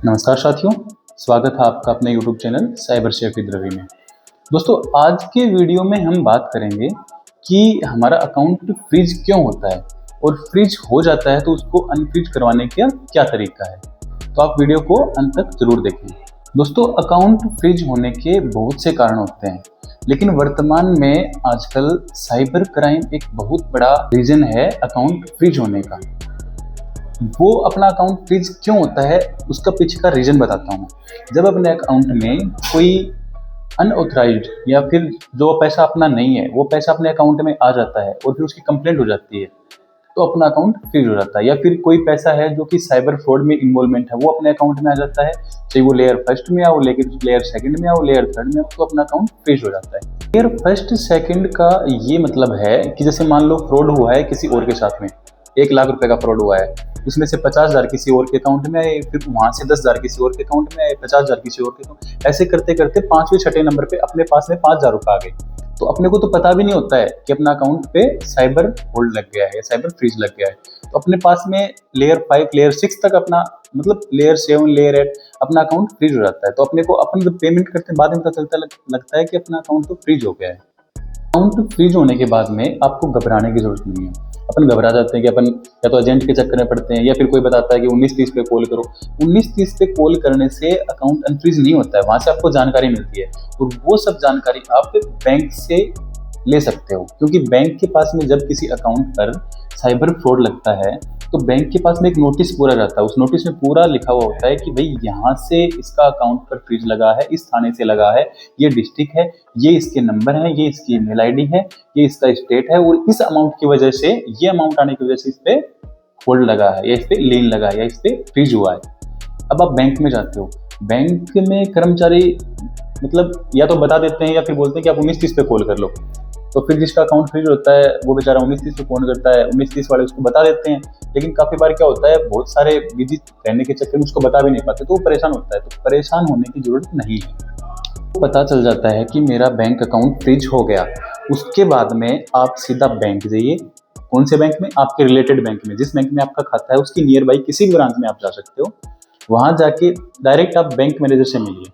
नमस्कार साथियों, स्वागत है आपका अपने YouTube channel cyber chef with Ravi में। दोस्तों, आज के वीडियो में हम बात करेंगे कि हमारा अकाउंट फ्रीज क्यों होता है और फ्रीज हो जाता है तो उसको अनफ्रीज करवाने का क्या तरीका है। तो आप वीडियो को अंत तक जरूर देखें। दोस्तों, अकाउंट फ्रीज होने के बहुत से कारण होते हैं, लेकिन वर्तमान में आजकल साइबर क्राइम एक बहुत बड़ा रीजन है अकाउंट फ्रीज होने का। वो अपना अकाउंट फ्रीज क्यों होता है उसका पीछे का रीजन बताता हूँ। जब अपने अकाउंट में कोई अनऑथराइज्ड या फिर जो पैसा अपना नहीं है वो पैसा अपने अकाउंट में आ जाता है और फिर उसकी कंप्लेंट हो जाती है तो अपना अकाउंट फ्रीज हो जाता है। या फिर कोई पैसा है जो कि साइबर फ्रॉड में इन्वॉल्वमेंट है वो अपने अकाउंट में आ जाता है, चाहे वो लेयर फर्स्ट में आओ, लेकिन लेयर सेकंड में आओ, लेयर थर्ड में आओ, तो अपना अकाउंट फ्रीज हो जाता है। लेयर फर्स्ट सेकंड का ये मतलब है कि जैसे मान लो फ्रॉड हुआ है किसी और के साथ में, 1,00,000 रुपए का फ्रॉड हुआ है, उसमें से 50,000 किसी और के अकाउंट में आए, फिर वहां से 10,000 किसी और के अकाउंट में आए, 50,000 किसी और के अकाउंट, ऐसे करते करते 5वें 6ठे नंबर पे अपने पास में 5,000 रुपए आ गए। तो अपने को तो पता भी नहीं होता है कि अपना अकाउंट पे साइबर होल्ड लग गया है या साइबर फ्रीज लग गया है। तो अपने पास में लेयर 5 लेयर 6 तक अपना मतलब लेयर 7 लेयर 8 अपना अकाउंट फ्रीज हो जाता है। तो अपने को अपन जब पेमेंट करते हैं बाद में पता चलता लगता है कि अपना अकाउंट तो फ्रीज हो गया है। अकाउंट फ्रीज होने के बाद में आपको घबराने की जरूरत नहीं है। अपन घबरा जाते हैं कि अपन या तो एजेंट के चक्कर में पड़ते हैं या फिर कोई बताता है कि 1930 पे कॉल करो। 1930 पे कॉल करने से अकाउंट अनफ्रीज नहीं होता है, वहां से आपको जानकारी मिलती है और वो सब जानकारी आप बैंक से ले सकते हो। क्योंकि बैंक के पास में जब किसी अकाउंट पर साइबर फ्रॉड लगता है तो बैंक के पास में एक नोटिस पूरा रहता है। उस नोटिस में पूरा लिखा हुआ होता है कि भाई यहाँ से इसका अकाउंट पर फ्रीज लगा है, इस थाने से लगा है, ये डिस्ट्रिक्ट है, ये इसके नंबर है, ये इसकी ईमेल आईडी है, ये इसका स्टेट है और इस अमाउंट की वजह से, ये अमाउंट आने की वजह से इस पे होल्ड लगा है या इस पे लीन लगा है या इस पे फ्रीज हुआ है। अब आप बैंक में जाते हो, बैंक में कर्मचारी मतलब या तो बता देते हैं या फिर बोलते हैं कि आप 1930 पे कॉल कर लो। तो फिर जिसका अकाउंट फ्रीज होता है वो बेचारा 1930 पे फोन करता है, 1930 वाले उसको बता देते हैं। लेकिन काफी बार क्या होता है, बहुत सारे बिजी रहने के चक्कर में उसको बता भी नहीं पाते तो वो परेशान होता है। तो परेशान होने की जरूरत नहीं है। तो पता चल जाता है कि मेरा बैंक अकाउंट फ्रीज हो गया, उसके बाद में आप सीधा बैंक जाइए। कौन से बैंक में? आपके रिलेटेड बैंक में, जिस बैंक में आपका खाता है उसकी नियर बाई किसी भी ब्रांच में आप जा सकते हो। वहां जाके डायरेक्ट आप बैंक मैनेजर से मिलिए।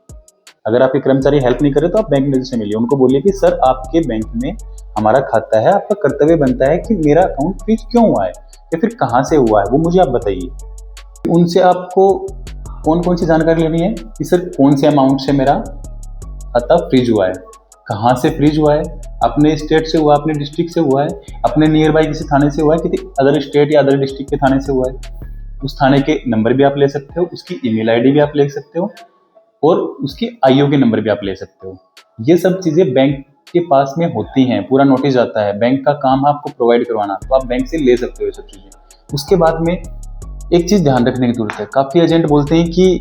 अगर आपके कर्मचारी हेल्प नहीं करे तो आप बैंक मैनेजर से मिलिए। उनको बोलिए कि सर आपके बैंक में हमारा खाता है, आपका कर्तव्य बनता है कि मेरा अकाउंट फ्रीज क्यों हुआ है या फिर कहाँ से हुआ है वो मुझे आप बताइए। उनसे आपको कौन कौन सी जानकारी लेनी है कि सर कौन से अमाउंट से मेरा खाता फ्रीज हुआ है, कहाँ से फ्रीज हुआ है, अपने स्टेट से हुआ, अपने डिस्ट्रिक्ट से हुआ है, अपने नियर बाई किसी थाने से हुआ है, किसी अदर स्टेट या अदर डिस्ट्रिक्ट के थाने से हुआ है। उस थाने के नंबर भी आप ले सकते हो, उसकी ईमेल आईडी भी आप ले सकते हो और उसकी आईओ के नंबर भी आप ले सकते हो। ये सब चीजें बैंक के पास में होती हैं, पूरा नोटिस आता है, बैंक का काम है आपको प्रोवाइड करवाना, तो आप बैंक से ले सकते हो ये सब चीजें। उसके बाद में एक चीज ध्यान रखने की जरूरत है, काफी एजेंट बोलते हैं कि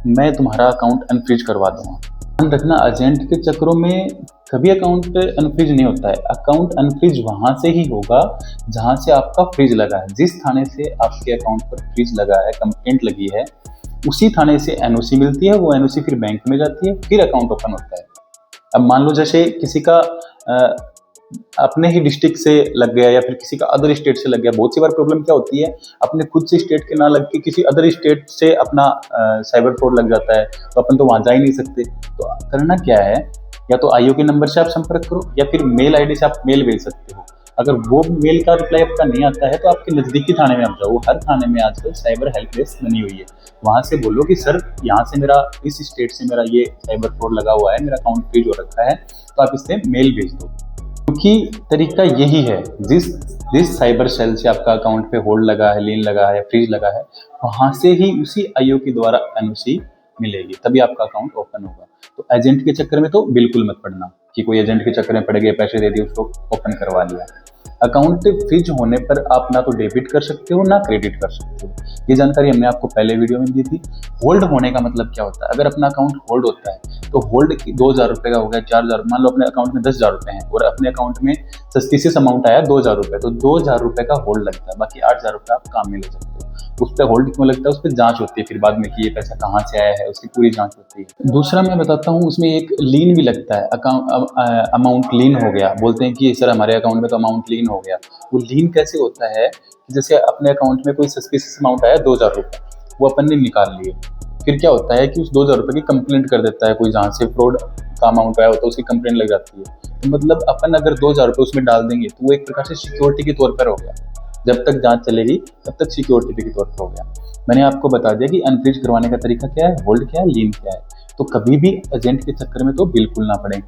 मैं तुम्हारा अकाउंट अनफ्रीज करवा दूंगा। ध्यान रखना, एजेंट के चक्करों में कभी अकाउंट अनफ्रीज नहीं होता है। अकाउंट अनफ्रीज वहां से ही होगा जहां से आपका फ्रीज लगा है। जिस थाने से आपके अकाउंट पर फ्रीज लगा है, कंप्लेंट लगी है, उसी थाने से एनओसी मिलती है, वो एनओसी फिर बैंक में जाती है, फिर अकाउंट ओपन होता है। अब मान लो जैसे किसी का अपने ही डिस्ट्रिक्ट से लग गया या फिर किसी का अदर स्टेट से लग गया। बहुत सी बार प्रॉब्लम क्या होती है, अपने खुद से स्टेट के ना लग के किसी अदर स्टेट से अपना साइबर फ्रॉड लग जाता है, तो अपन तो वहां जा ही नहीं सकते। तो करना क्या है, या तो आईओ के नंबर से आप संपर्क करो या फिर मेल आईडी से आप मेल भेज सकते हो। अगर वो मेल का रिप्लाई आपका नहीं आता है तो आपके नजदीकी थाने में आप जाओ। हर थाने में आजकल साइबर हेल्प डेस्क बनी हुई है, वहां से बोलो कि सर यहाँ से मेरा, इस स्टेट से मेरा ये साइबर फ्रॉड लगा हुआ है, मेरा अकाउंट फ्रीज हो रखा है, तो आप इससे मेल भेज दो। क्योंकि तरीका यही है, जिस साइबर सेल से आपका अकाउंट पे होल्ड लगा है, लीन लगा है, फ्रीज लगा है, वहां से ही उसी आईओ के द्वारा एनओसी मिलेगी, तभी आपका अकाउंट ओपन होगा। तो एजेंट के चक्कर में तो बिल्कुल मत पड़ना कि कोई एजेंट के चक्कर में पड़ गए, पैसे दे दिए, उसको ओपन करवा लिया। अकाउंट फ्रीज होने पर आप ना तो डेबिट कर सकते हो ना क्रेडिट कर सकते हो। ये जानकारी हमने आपको पहले वीडियो में दी थी। होल्ड होने का मतलब क्या होता है, अगर अपना अकाउंट होल्ड होता है तो होल्ड 2,000 रुपए का हो गया, 4,000, मान लो अपने अकाउंट में 10,000 रुपए हैं और अपने अकाउंट में सस्पिशियस अमाउंट आया 2,000 रुपए, तो 2,000 रुपए का होल्ड लगता है, बाकी 8,000 रुपए आप काम में ले सकते हो। उस पर होल्ड क्यों लगता है, उस पर जांच होती है फिर बाद में कि ये पैसा कहाँ से आया है, उसकी पूरी जांच होती है। दूसरा मैं बताता हूँ, उसमें एक लीन भी लगता है, अमाउंट लीन हो गया, बोलते हैं कि सर हमारे अकाउंट में तो अमाउंट लीन हो गया। वो लीन कैसे होता है कि जैसे अपने अकाउंट में कोई सस्पिशियस अमाउंट आया 2,000 रुपये, वो अपन ने निकाल लिए, फिर क्या होता है कि उस 2,000 रुपये की कंप्लेंट कर देता है कोई, जहाँ से फ्रॉड का अमाउंट आया होता है उसकी कंप्लेंट लग जाती है। तो मतलब अपन अगर 2,000 रुपये उसमें डाल देंगे तो वो एक प्रकार से सिक्योरिटी के तौर पर हो गया। जब तक जांच चलेगी तब तक सिक्योरिटी के तौर पर हो गया। मैंने आपको बता दिया कि अनफ्रीज करवाने का तरीका क्या है, होल्ड क्या है, लीन क्या है। तो कभी भी एजेंट के चक्कर में तो बिल्कुल ना पड़े।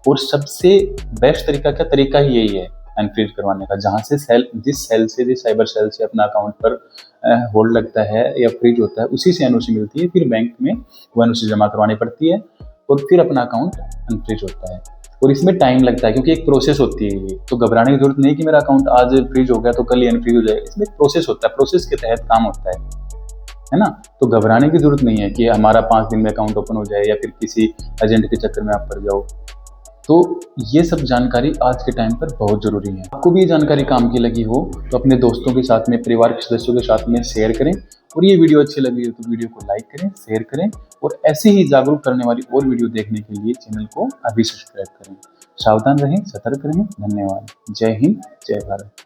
और सबसे बेस्ट तरीका ही यही है अनफ्रीज करवाने का, जहाँ से जिस साइबर सेल से अपना अकाउंट पर होल्ड लगता है या फ्रीज होता है, उसी से एनओसी मिलती है। फिर बैंक में वो एनओसी जमा करवानी पड़ती है और फिर अपना अकाउंट अनफ्रीज होता है। और इसमें टाइम लगता है क्योंकि एक प्रोसेस होती है ये, तो घबराने की जरूरत नहीं कि मेरा अकाउंट आज फ्रीज हो गया तो कल ही अनफ्रीज हो जाएगा। इसमें एक प्रोसेस होता है, प्रोसेस के तहत काम होता है ना। तो घबराने की जरूरत नहीं है कि हमारा 5 दिन में अकाउंट ओपन हो जाए या फिर किसी एजेंट के चक्कर में आप पड़ जाओ। तो ये सब जानकारी आज के टाइम पर बहुत जरूरी है। आपको भी ये जानकारी काम की लगी हो तो अपने दोस्तों के साथ में, परिवार के सदस्यों के साथ में शेयर करें। और ये वीडियो अच्छी लगी हो तो वीडियो को लाइक करें, शेयर करें। और ऐसे ही जागरूक करने वाली और वीडियो देखने के लिए चैनल को अभी सब्सक्राइब करें। सावधान रहें, सतर्क रहें। धन्यवाद। जय हिंद, जय भारत।